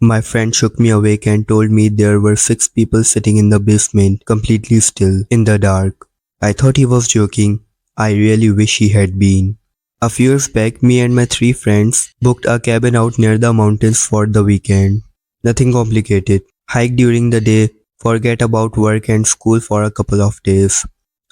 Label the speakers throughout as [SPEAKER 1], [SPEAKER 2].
[SPEAKER 1] My friend shook me awake and told me there were 6 people sitting in the basement, completely still, in the dark. I thought he was joking. I really wish he had been. A few years back, me and my 3 friends booked a cabin out near the mountains for the weekend. Nothing complicated. Hike during the day, forget about work and school for a couple of days.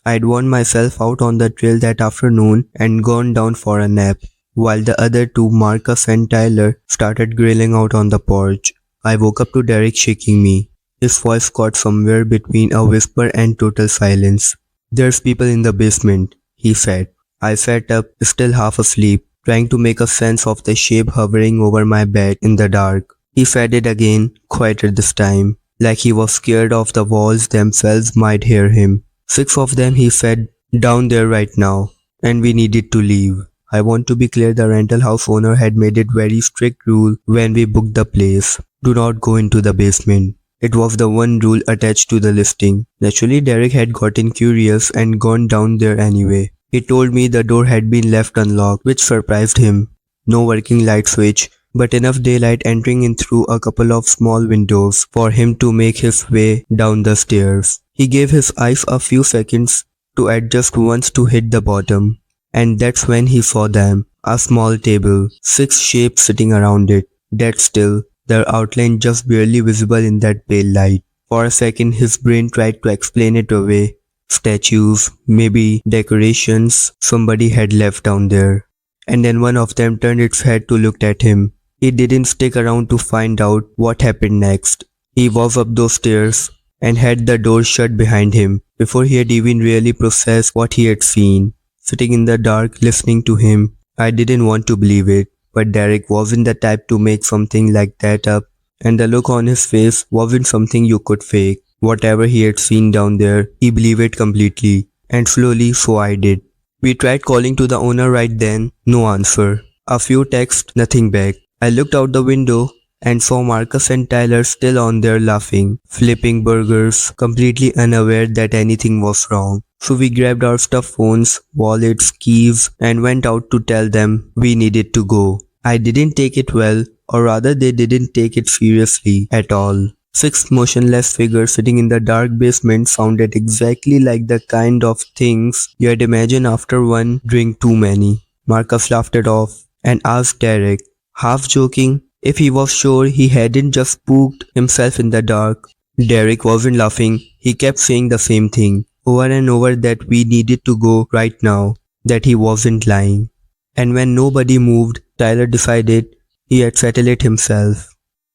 [SPEAKER 1] I'd worn myself out on the trail that afternoon and gone down for a nap, while the other two, Marcus and Tyler, started grilling out on the porch. I woke up to Derek shaking me. His voice caught somewhere between a whisper and total silence. "There's people in the basement," he said. I sat up, still half asleep, trying to make a sense of the shape hovering over my bed in the dark. He said it again, quieter this time, like he was scared of the walls themselves might hear him. "6 of them," he said, "down there right now, and we needed to leave." I want to be clear, the rental house owner had made it very strict rule when we booked the place. Do not go into the basement. It was the one rule attached to the listing. Naturally, Derek had gotten curious and gone down there anyway. He told me the door had been left unlocked, which surprised him. No working light switch, but enough daylight entering in through a couple of small windows for him to make his way down the stairs. He gave his eyes a few seconds to adjust once to hit the bottom, and that's when he saw them. A small table, 6 shapes sitting around it, dead still, their outline just barely visible in that pale light. For a second his brain tried to explain it away. Statues, maybe decorations somebody had left down there. And then one of them turned its head to look at him. It didn't stick around to find out what happened next. He was up those stairs and had the door shut behind him before he had even really processed what he had seen. Sitting in the dark, listening to him, I didn't want to believe it, but Derek wasn't the type to make something like that up, and the look on his face wasn't something you could fake. Whatever he had seen down there, he believed it completely, and slowly so I did. We tried calling to the owner right then, no answer. A few texts, nothing back. I looked out the window and saw Marcus and Tyler still on there laughing, flipping burgers, completely unaware that anything was wrong. So we grabbed our stuffed phones, wallets, keys, and went out to tell them we needed to go. I didn't take it well, or rather they didn't take it seriously at all. 6 motionless figures sitting in the dark basement sounded exactly like the kind of things you'd imagine after one drink too many. Marcus laughed it off and asked Derek, half joking, if he was sure he hadn't just spooked himself in the dark. Derek wasn't laughing, he kept saying the same thing, over and over, that we needed to go right now, that he wasn't lying. And when nobody moved, Tyler decided he had settled it himself.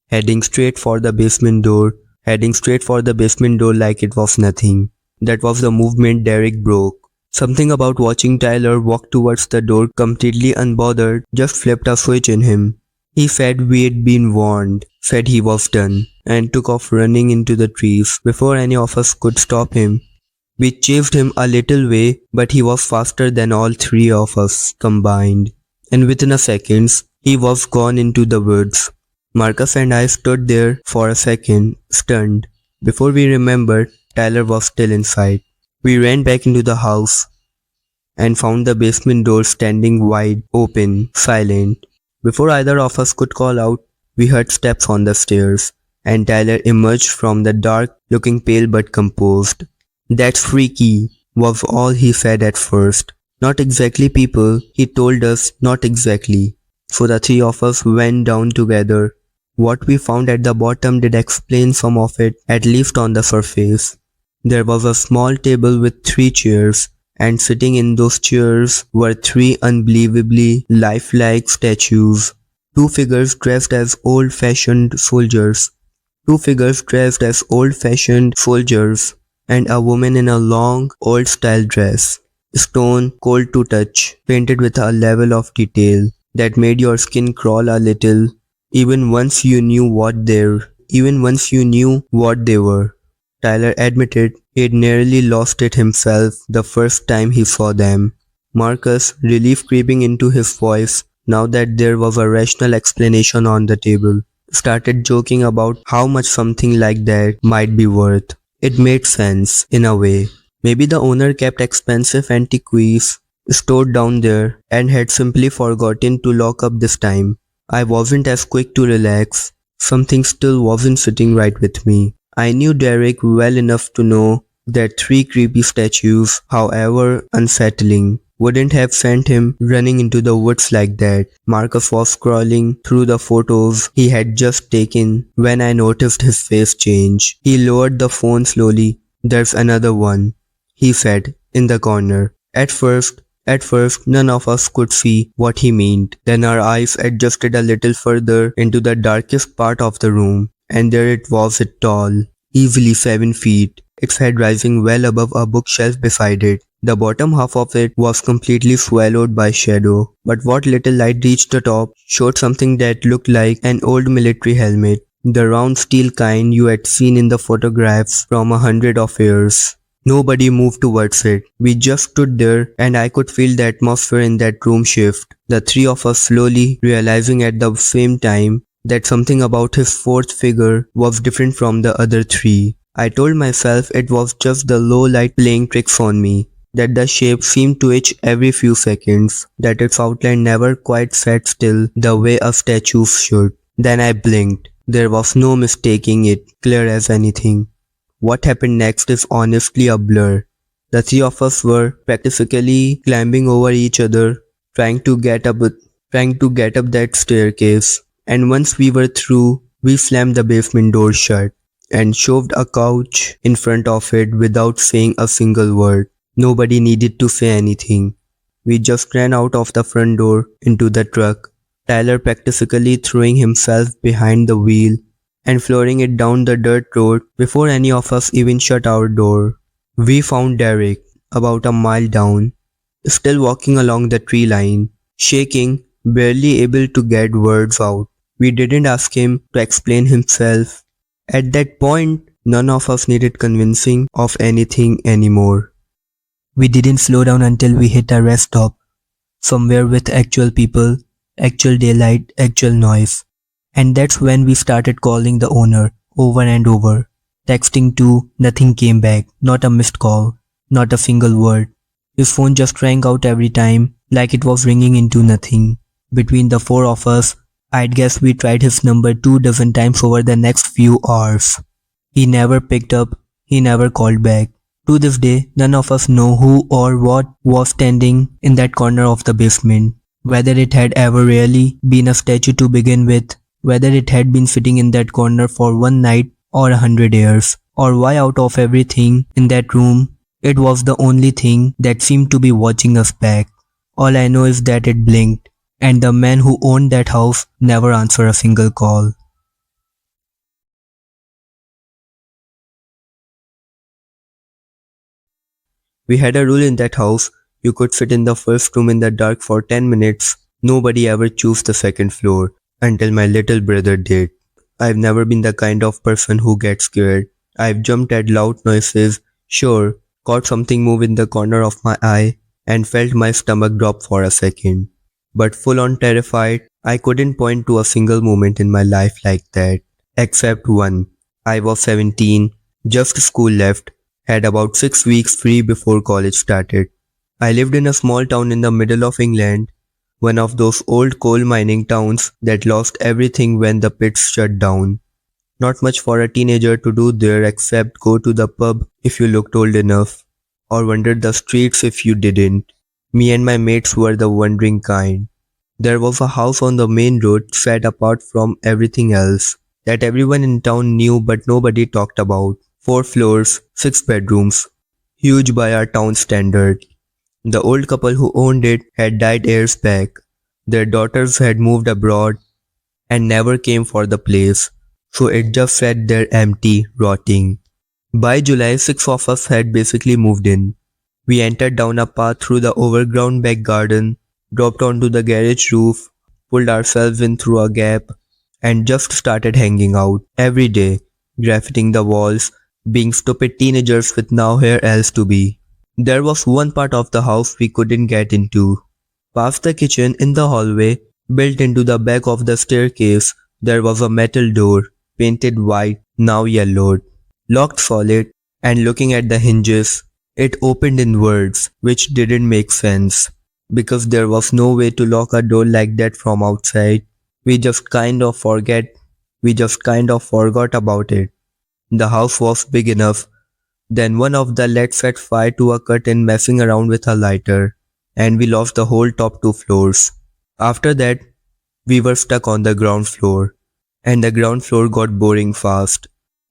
[SPEAKER 1] Heading straight for the basement door like it was nothing. That was the movement Derek broke. Something about watching Tyler walk towards the door completely unbothered just flipped a switch in him. He said we'd been warned, said he was done, and took off running into the trees before any of us could stop him. We chased him a little way, but he was faster than all 3 of us combined, and within a second, he was gone into the woods. Marcus and I stood there for a second, stunned. Before we remembered, Tyler was still inside. We ran back into the house and found the basement door standing wide open, silent. Before either of us could call out, we heard steps on the stairs, and Tyler emerged from the dark, looking pale but composed. "That's freaky," was all he said at first. "Not exactly people," he told us, "not exactly." So the 3 of us went down together. What we found at the bottom did explain some of it, at least on the surface. There was a small table with 3 chairs, and sitting in those chairs were 3 unbelievably lifelike statues. 2 figures dressed as old-fashioned soldiers. And a woman in a long, old-style dress. Stone, cold to touch, painted with a level of detail that made your skin crawl a little, even once you knew what they were. Tyler admitted he'd nearly lost it himself the first time he saw them. Marcus, relief creeping into his voice now that there was a rational explanation on the table, started joking about how much something like that might be worth. It made sense, in a way. Maybe the owner kept expensive antiquities stored down there and had simply forgotten to lock up this time. I wasn't as quick to relax. Something still wasn't sitting right with me. I knew Derek well enough to know that three creepy statues, however unsettling, wouldn't have sent him running into the woods like that. Marcus was scrolling through the photos he had just taken when I noticed his face change. He lowered the phone slowly. "There's another one," he said, in the corner. At first, none of us could see what he meant. Then our eyes adjusted a little further into the darkest part of the room, and there it was, it tall, easily 7 feet, its head rising well above a bookshelf beside it. The bottom half of it was completely swallowed by shadow, but what little light reached the top showed something that looked like an old military helmet, the round steel kind you had seen in the photographs from 100 of years. Nobody moved towards it. We just stood there, and I could feel the atmosphere in that room shift. The three of us slowly realizing at the same time that something about his fourth figure was different from the other three. I told myself it was just the low light playing tricks on me, that the shape seemed to itch every few seconds, that its outline never quite sat still the way a statue should. Then I blinked. There was no mistaking it, clear as anything. What happened next is honestly a blur. The three of us were practically climbing over each other, trying to get up that staircase. And once we were through, we slammed the basement door shut and shoved a couch in front of it without saying a single word. Nobody needed to say anything. We just ran out of the front door into the truck, Tyler practically throwing himself behind the wheel and flooring it down the dirt road before any of us even shut our door. We found Derek about a mile down, still walking along the tree line, shaking, barely able to get words out. We didn't ask him to explain himself. At that point, none of us needed convincing of anything anymore. We didn't slow down until we hit a rest stop, somewhere with actual people, actual daylight, actual noise. And that's when we started calling the owner over and over. Texting too, nothing came back, not a missed call, not a single word. His phone just rang out every time, like it was ringing into nothing. Between the four of us, I'd guess we tried his number 2 dozen times over the next few hours. He never picked up, he never called back. To this day, none of us know who or what was standing in that corner of the basement. Whether it had ever really been a statue to begin with, whether it had been sitting in that corner for one night or 100 years, or why out of everything in that room, it was the only thing that seemed to be watching us back. All I know is that it blinked, and the man who owned that house never answered a single call. We had a rule in that house: you could sit in the first room in the dark for 10 minutes. Nobody ever chose the second floor, until my little brother did. I've never been the kind of person who gets scared. I've jumped at loud noises, sure, caught something move in the corner of my eye, and felt my stomach drop for a second. But full on terrified, I couldn't point to a single moment in my life like that. Except one. I was 17, just school left, had about 6 weeks free before college started. I lived in a small town in the middle of England, one of those old coal mining towns that lost everything when the pits shut down. Not much for a teenager to do there except go to the pub if you looked old enough, or wander the streets if you didn't. Me and my mates were the wandering kind. There was a house on the main road set apart from everything else that everyone in town knew but nobody talked about. 4 floors, 6 bedrooms, huge by our town standard. The old couple who owned it had died years back. Their daughters had moved abroad and never came for the place, so it just sat there empty, rotting. By July, 6 of us had basically moved in. We entered down a path through the overground back garden, dropped onto the garage roof, pulled ourselves in through a gap, and just started hanging out every day, graffiting the walls, being stupid teenagers with nowhere else to be. There was one part of the house we couldn't get into. Past the kitchen in the hallway, built into the back of the staircase, there was a metal door, painted white, now yellowed, locked solid, and looking at the hinges, it opened in words which didn't make sense. Because there was no way to lock a door like that from outside, we just kind of forget We just kind of forgot about it. The house was big enough. Then one of the lads set fire to a curtain messing around with a lighter, and we lost the whole top 2 floors. After that, we were stuck on the ground floor, and the ground floor got boring fast.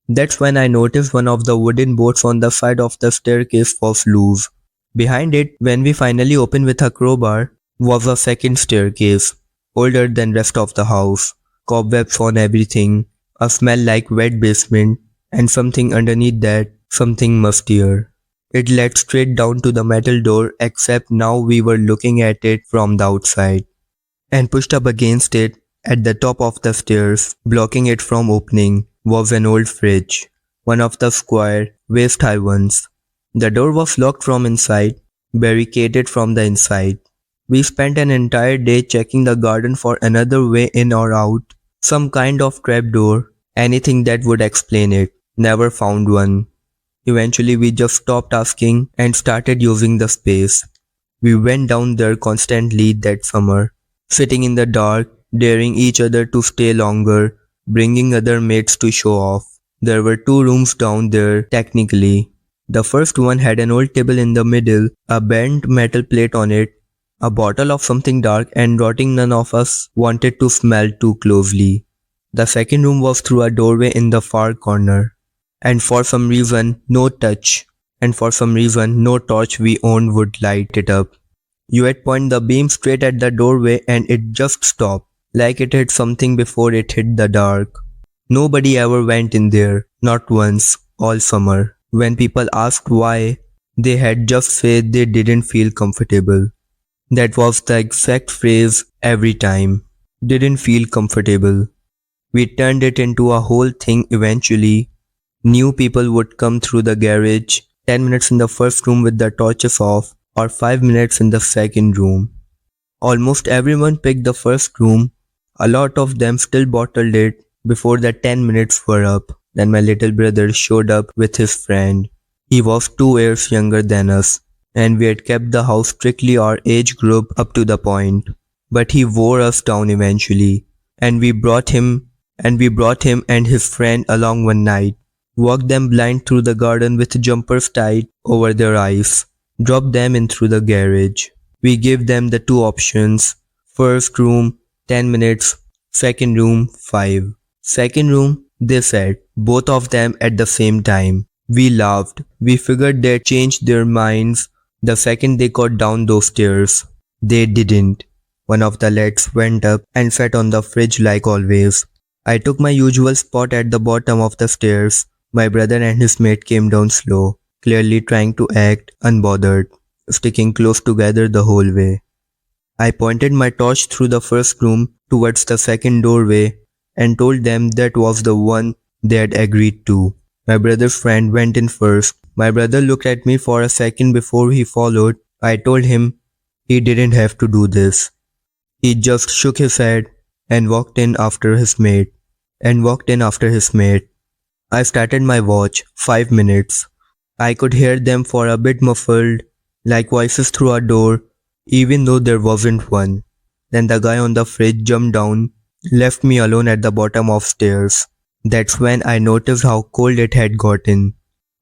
[SPEAKER 1] That's when I noticed one of the wooden boards on the side of the staircase was loose. Behind it, when we finally opened with a crowbar, was a second staircase, older than rest of the house, cobwebs on everything, a smell like wet basement, and something underneath that, something mustier. It led straight down to the metal door, except now we were looking at it from the outside. And pushed up against it, at the top of the stairs, blocking it from opening, was an old fridge, one of the square, waist-high ones. The door was locked from inside, barricaded from the inside. We spent an entire day checking the garden for another way in or out, some kind of trapdoor, anything that would explain it. Never found one. Eventually we just stopped asking and started using the space. We went down there constantly that summer, sitting in the dark, daring each other to stay longer, bringing other mates to show off. There were 2 rooms down there, technically. The first one had an old table in the middle, a bent metal plate on it, a bottle of something dark and rotting none of us wanted to smell too closely. The second room was through a doorway in the far corner. And for some reason, no touch. And for some reason, no torch we owned would light it up. You had pointed the beam straight at the doorway and it just stopped, like it hit something before it hit the dark. Nobody ever went in there, not once, all summer. When people asked why, they had just said they didn't feel comfortable. That was the exact phrase every time. Didn't feel comfortable. We turned it into a whole thing eventually. New people would come through the garage, 10 minutes in the first room with the torches off, or 5 minutes in the second room. Almost everyone picked the first room. A lot of them still bottled it before the 10 minutes were up. Then my little brother showed up with his friend. He was 2 years younger than us, and we had kept the house strictly our age group up to the point. But he wore us down eventually, and we brought him and his friend along one night. Walked them blind through the garden with jumpers tied over their eyes. Dropped them in through the garage. We gave them the 2 options. First room, 10 minutes. Second room, 5. Second room, they said, both of them at the same time. We laughed. We figured they'd changed their minds the second they got down those stairs. They didn't. One of the lads went up and sat on the fridge like always. I took my usual spot at the bottom of the stairs. My brother and his mate came down slow, clearly trying to act unbothered, sticking close together the whole way. I pointed my torch through the first room towards the second doorway and told them that was the one they had agreed to. My brother's friend went in first. My brother looked at me for a second before he followed. I told him he didn't have to do this. He just shook his head and walked in after his mate. I started my watch, 5 minutes. I could hear them for a bit muffled, like voices through a door, even though there wasn't one. Then the guy on the fridge jumped down, left me alone at the bottom of stairs. That's when I noticed how cold it had gotten.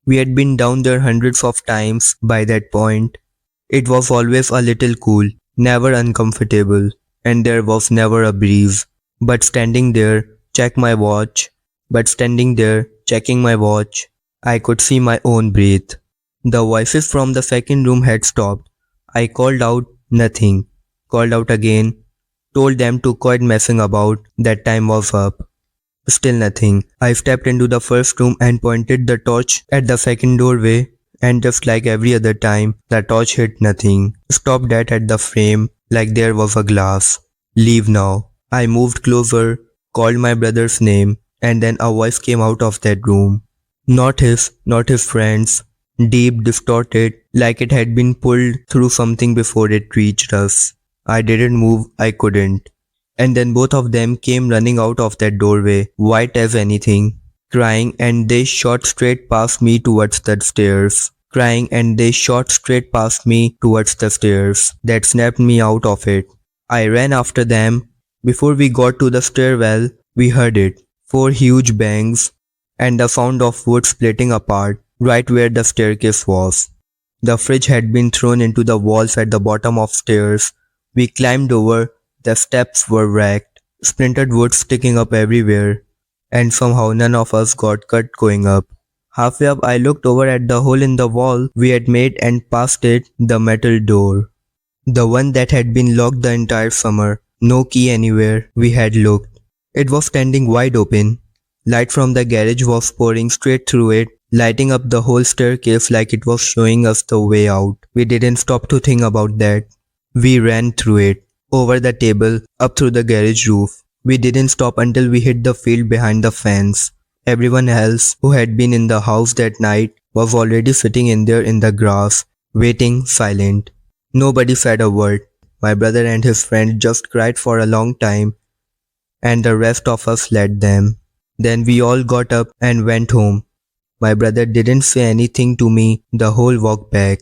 [SPEAKER 1] We had been down there hundreds of times by that point. It was always a little cool, never uncomfortable, and there was never a breeze. But standing there, checking my watch, I could see my own breath. The voices from the second room had stopped. I called out, nothing. Called out again, told them to quit messing about, that time was up. Still nothing. I stepped into the first room and pointed the torch at the second doorway, and just like every other time, the torch hit nothing. Stopped dead at the frame, like there was a glass. Leave now. I moved closer, called my brother's name, and then a voice came out of that room. Not his friend's. Deep, distorted, like it had been pulled through something before it reached us. I didn't move, I couldn't. And then both of them came running out of that doorway, white as anything, crying, and they shot straight past me towards the stairs. That snapped me out of it. I ran after them. Before we got to the stairwell, we heard it. Four huge bangs, and the sound of wood splitting apart right where the staircase was. The fridge had been thrown into the walls at the bottom of stairs. We climbed over, the steps were wrecked, splintered wood sticking up everywhere, and somehow none of us got cut going up. Halfway up, I looked over at the hole in the wall we had made and past it the metal door. The one that had been locked the entire summer. No key anywhere. We had looked. It was standing wide open. Light from the garage was pouring straight through it, lighting up the whole staircase like it was showing us the way out. We didn't stop to think about that. We ran through it, over the table, up through the garage roof. We didn't stop until we hit the field behind the fence. Everyone else who had been in the house that night was already sitting in there in the grass, waiting, silent. Nobody said a word. My brother and his friend just cried for a long time, and the rest of us led them. Then we all got up and went home. My brother didn't say anything to me the whole walk back.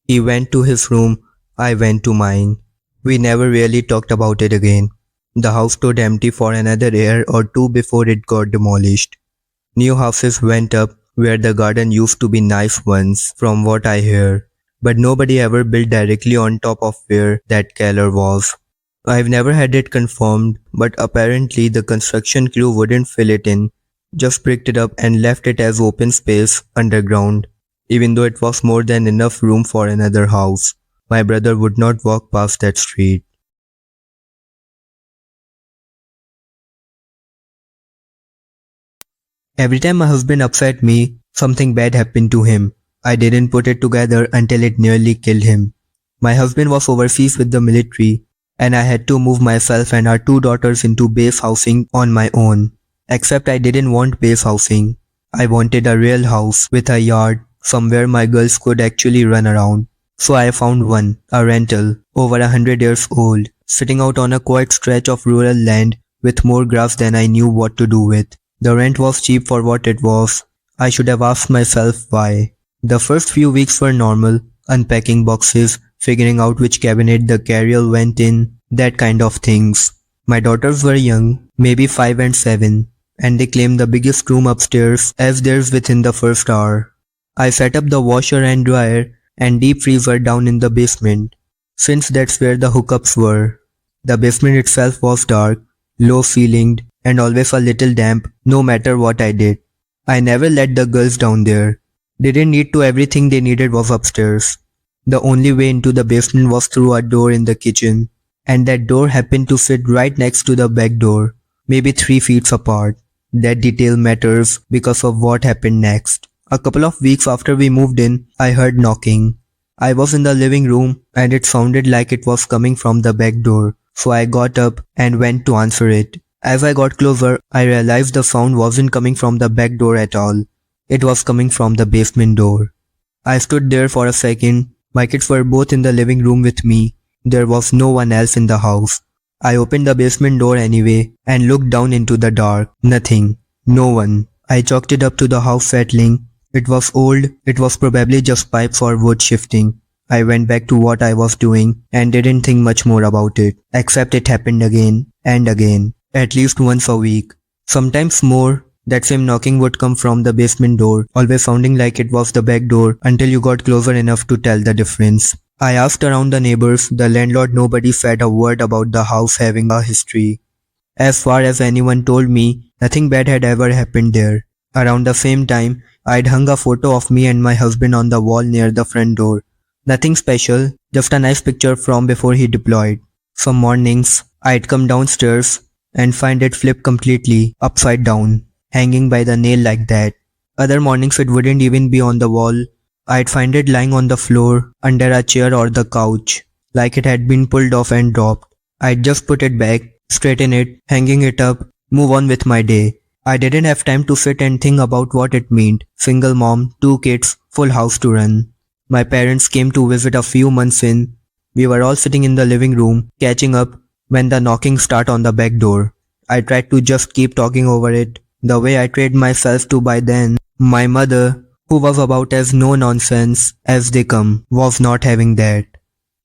[SPEAKER 1] He went to his room, I went to mine. We never really talked about it again. The house stood empty for another year or two before it got demolished. New houses went up where the garden used to be nice once, from what I hear. But nobody ever built directly on top of where that cellar was. I've never had it confirmed, but apparently the construction crew wouldn't fill it in, just bricked it up and left it as open space underground, even though it was more than enough room for another house. My brother would not walk past that street. Every time my husband upset me, something bad happened to him. I didn't put it together until it nearly killed him. My husband was overseas with the military, and I had to move myself and our two daughters into base housing on my own. Except I didn't want base housing. I wanted a real house with a yard, somewhere my girls could actually run around. So I found one, a rental, over 100 years old, sitting out on a quiet stretch of rural land with more grass than I knew what to do with. The rent was cheap for what it was. I should have asked myself why. The first few weeks were normal, unpacking boxes, figuring out which cabinet the carrier went in, that kind of things. My daughters were young, maybe 5 and 7, and they claimed the biggest room upstairs as theirs within the first hour. I set up the washer and dryer and deep freezer down in the basement, since that's where the hookups were. The basement itself was dark, low-ceilinged, and always a little damp no matter what I did. I never let the girls down there. They didn't need to, everything they needed was upstairs. The only way into the basement was through a door in the kitchen, and that door happened to sit right next to the back door, maybe 3 feet apart. That detail matters because of what happened next. A couple of weeks after we moved in, I heard knocking. I was in the living room and it sounded like it was coming from the back door, so I got up and went to answer it. As I got closer, I realized the sound wasn't coming from the back door at all. It was coming from the basement door. I stood there for a second. My kids were both in the living room with me. There was no one else in the house. I opened the basement door anyway and looked down into the dark. Nothing. No one. I chalked it up to the house settling. It was old. It was probably just pipes or wood shifting. I went back to what I was doing and didn't think much more about it, except it happened again and again, at least once a week. Sometimes more. That same knocking would come from the basement door, always sounding like it was the back door until you got closer enough to tell the difference. I asked around the neighbors, the landlord, nobody said a word about the house having a history. As far as anyone told me, nothing bad had ever happened there. Around the same time, I'd hung a photo of me and my husband on the wall near the front door. Nothing special, just a nice picture from before he deployed. Some mornings, I'd come downstairs and find it flipped completely upside down, hanging by the nail like that. Other mornings it wouldn't even be on the wall. I'd find it lying on the floor, under a chair or the couch, like it had been pulled off and dropped. I'd just put it back, straighten it, hanging it up, move on with my day. I didn't have time to sit and think about what it meant. Single mom, 2 kids, full house to run. My parents came to visit a few months in. We were all sitting in the living room, catching up, when the knocking started on the back door. I tried to just keep talking over it, the way I trained myself to by then. My mother, who was about as no nonsense as they come, was not having that.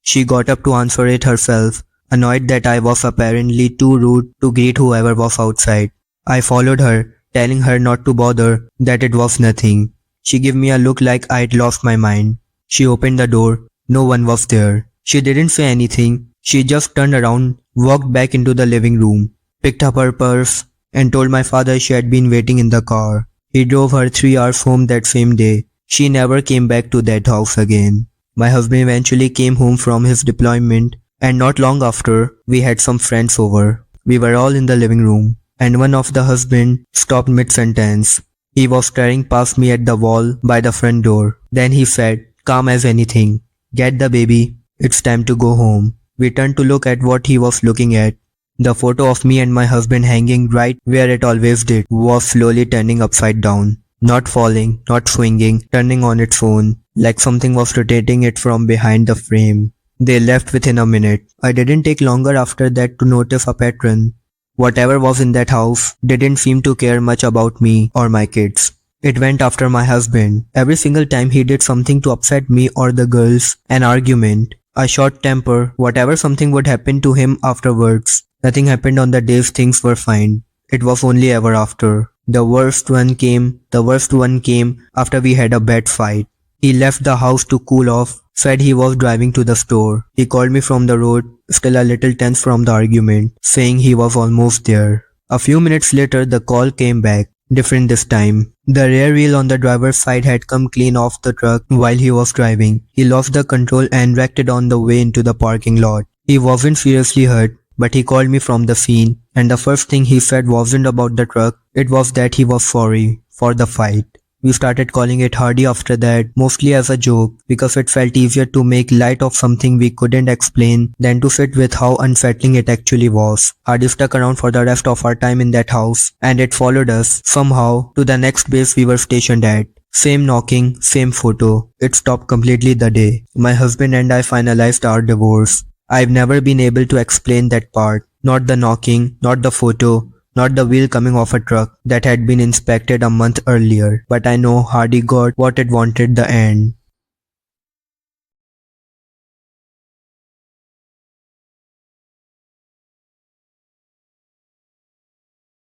[SPEAKER 1] She got up to answer it herself, annoyed that I was apparently too rude to greet whoever was outside. I followed her, telling her not to bother, that it was nothing. She gave me a look like I'd lost my mind. She opened the door. No one was there. She didn't say anything. She just turned around, walked back into the living room, picked up her purse, and told my father she had been waiting in the car. He drove her 3 hours home that same day. She never came back to that house again. My husband eventually came home from his deployment, and not long after, we had some friends over. We were all in the living room, and one of the husband stopped mid-sentence. He was staring past me at the wall by the front door. Then he said, calm as anything, "Get the baby, it's time to go home." We turned to look at what he was looking at. The photo of me and my husband hanging right where it always did was slowly turning upside down. Not falling, not swinging, turning on its own, like something was rotating it from behind the frame. They left within a minute. I didn't take longer after that to notice a pattern. Whatever was in that house didn't seem to care much about me or my kids. It went after my husband. Every single time he did something to upset me or the girls, an argument, a short temper, whatever, something would happen to him afterwards. Nothing happened on the days things were fine. It was only ever after. The worst one came after we had a bad fight. He left the house to cool off, said he was driving to the store. He called me from the road, still a little tense from the argument, saying he was almost there. A few minutes later, the call came back, different this time. The rear wheel on the driver's side had come clean off the truck while he was driving. He lost the control and wrecked it on the way into the parking lot. He wasn't seriously hurt, but he called me from the scene, and the first thing he said wasn't about the truck, it was that he was sorry for the fight. We started calling it Hardy after that, mostly as a joke, because it felt easier to make light of something we couldn't explain than to sit with how unsettling it actually was. Hardy stuck around for the rest of our time in that house, and it followed us, somehow, to the next base we were stationed at. Same knocking, same photo. It stopped completely the day my husband and I finalized our divorce. I've never been able to explain that part. Not the knocking, not the photo, not the wheel coming off a truck that had been inspected a month earlier. But I know Hardy got what it wanted, the end.